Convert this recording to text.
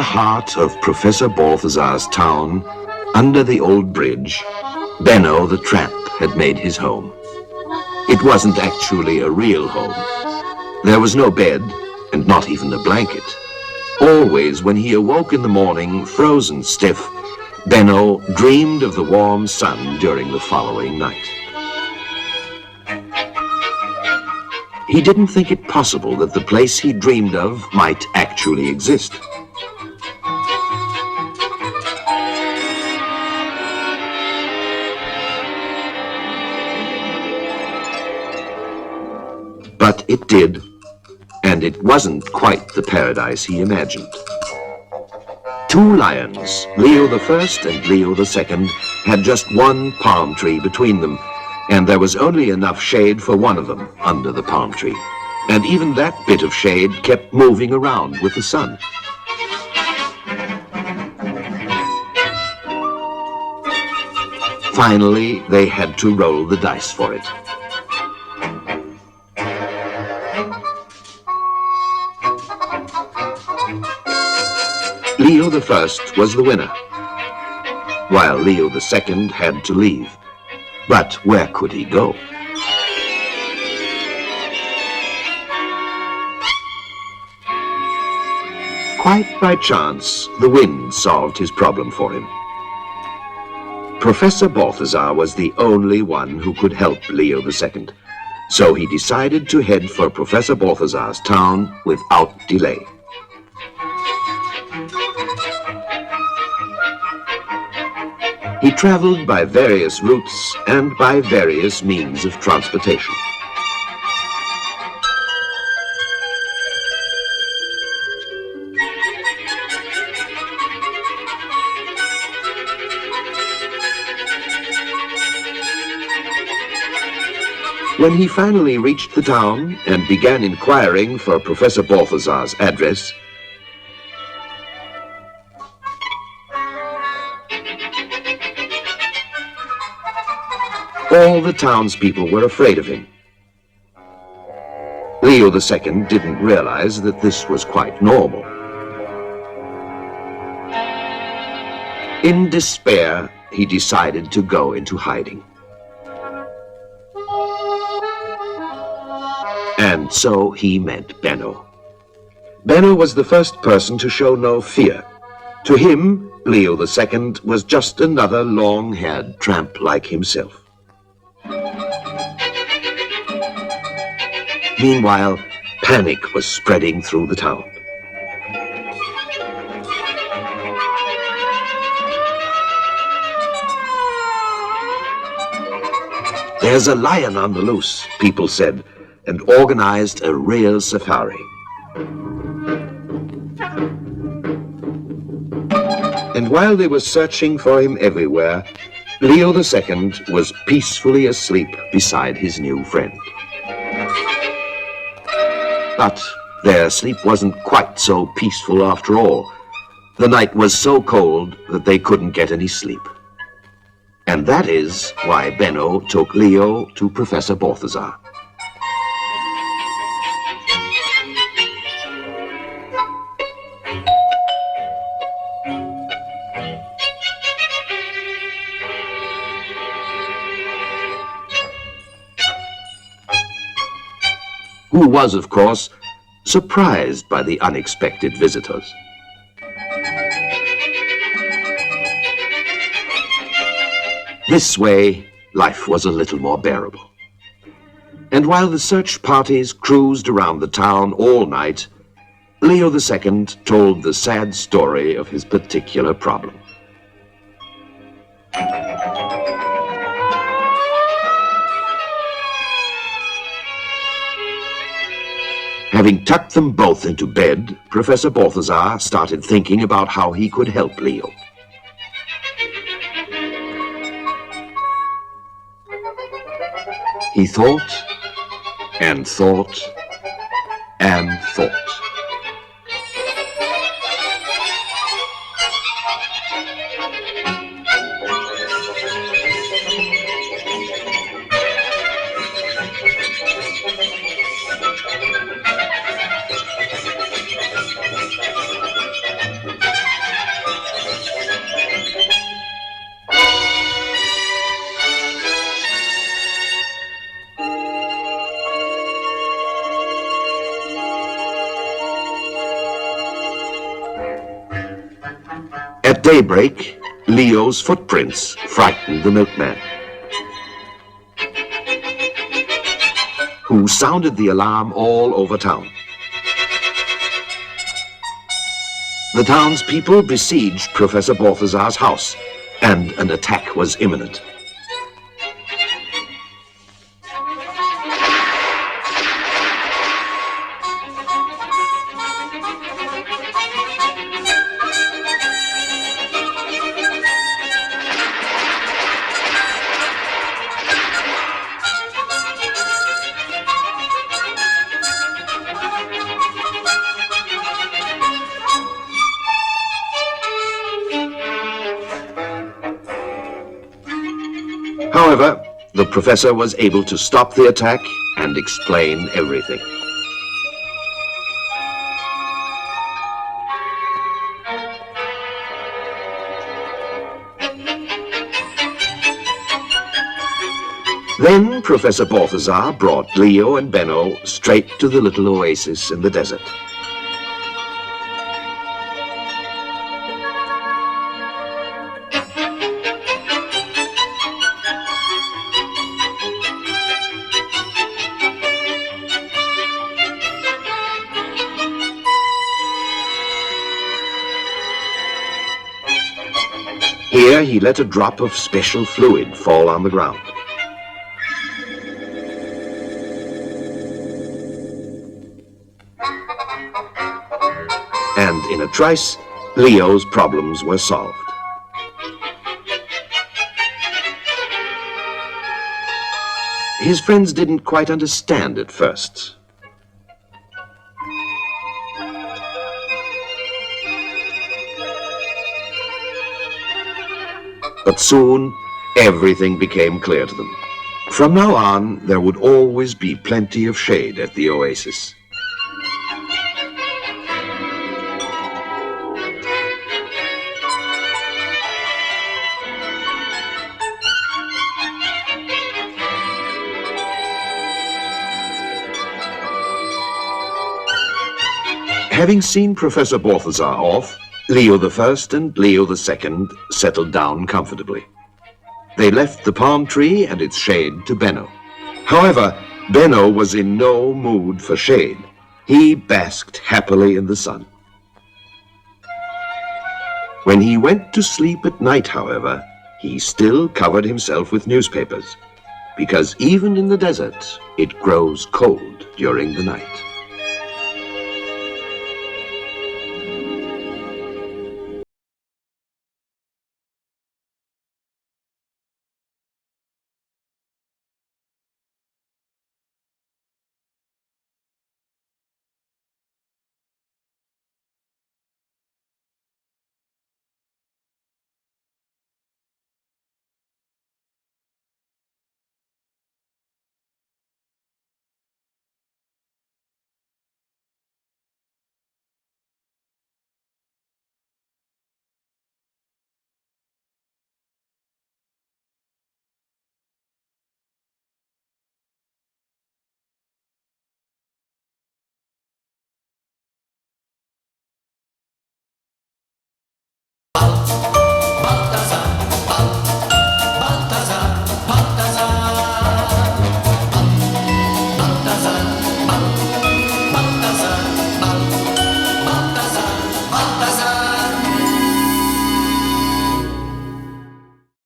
heart of Professor Balthazar's town, under the old bridge, Benno the tramp had made his home. It wasn't actually a real home. There was no bed, and not even a blanket. Always, when he awoke in the morning, frozen stiff, Benno dreamed of the warm sun during the following night. He didn't think it possible that the place he dreamed of might actually exist. But it did, and it wasn't quite the paradise he imagined. Two lions, Leo I and Leo II, had just one palm tree between them, and there was only enough shade for one of them under the palm tree. And even that bit of shade kept moving around with the sun. Finally, they had to roll the dice for it. Leo I was the winner, while Leo II had to leave. But where could he go? Quite by chance, the wind solved his problem for him. Professor Balthazar was the only one who could help Leo II, so he decided to head for Professor Balthazar's town without delay. He traveled by various routes and by various means of transportation. When he finally reached the town and began inquiring for Professor Balthazar's address, all the townspeople were afraid of him. Leo II didn't realize that this was quite normal. In despair, he decided to go into hiding. And so he met Benno. Benno was the first person to show no fear. To him, Leo II was just another long-haired tramp like himself. Meanwhile, panic was spreading through the town. There's a lion on the loose, people said, and organized a real safari. And while they were searching for him everywhere, Leo II was peacefully asleep beside his new friend. But their sleep wasn't quite so peaceful after all. The night was so cold that they couldn't get any sleep. And that is why Benno took Leo to Professor Balthazar. Who was, of course, surprised by the unexpected visitors. This way, life was a little more bearable. And while the search parties cruised around the town all night, Leo II told the sad story of his particular problem. Having tucked them both into bed, Professor Balthazar started thinking about how he could help Leo. He thought and thought and thought. At daybreak, Leo's footprints frightened the milkman, who sounded the alarm all over town. The townspeople besieged Professor Balthazar's house, and an attack was imminent. However, the professor was able to stop the attack and explain everything. Then Professor Balthazar brought Leo and Benno straight to the little oasis in the desert. Here he let a drop of special fluid fall on the ground. And in a trice, Leo's problems were solved. His friends didn't quite understand at first. But soon, everything became clear to them. From now on, there would always be plenty of shade at the oasis. Having seen Professor Balthazar off, Leo I and Leo II settled down comfortably. They left the palm tree and its shade to Benno. However, Benno was in no mood for shade. He basked happily in the sun. When he went to sleep at night, however, he still covered himself with newspapers, because even in the desert, it grows cold during the night.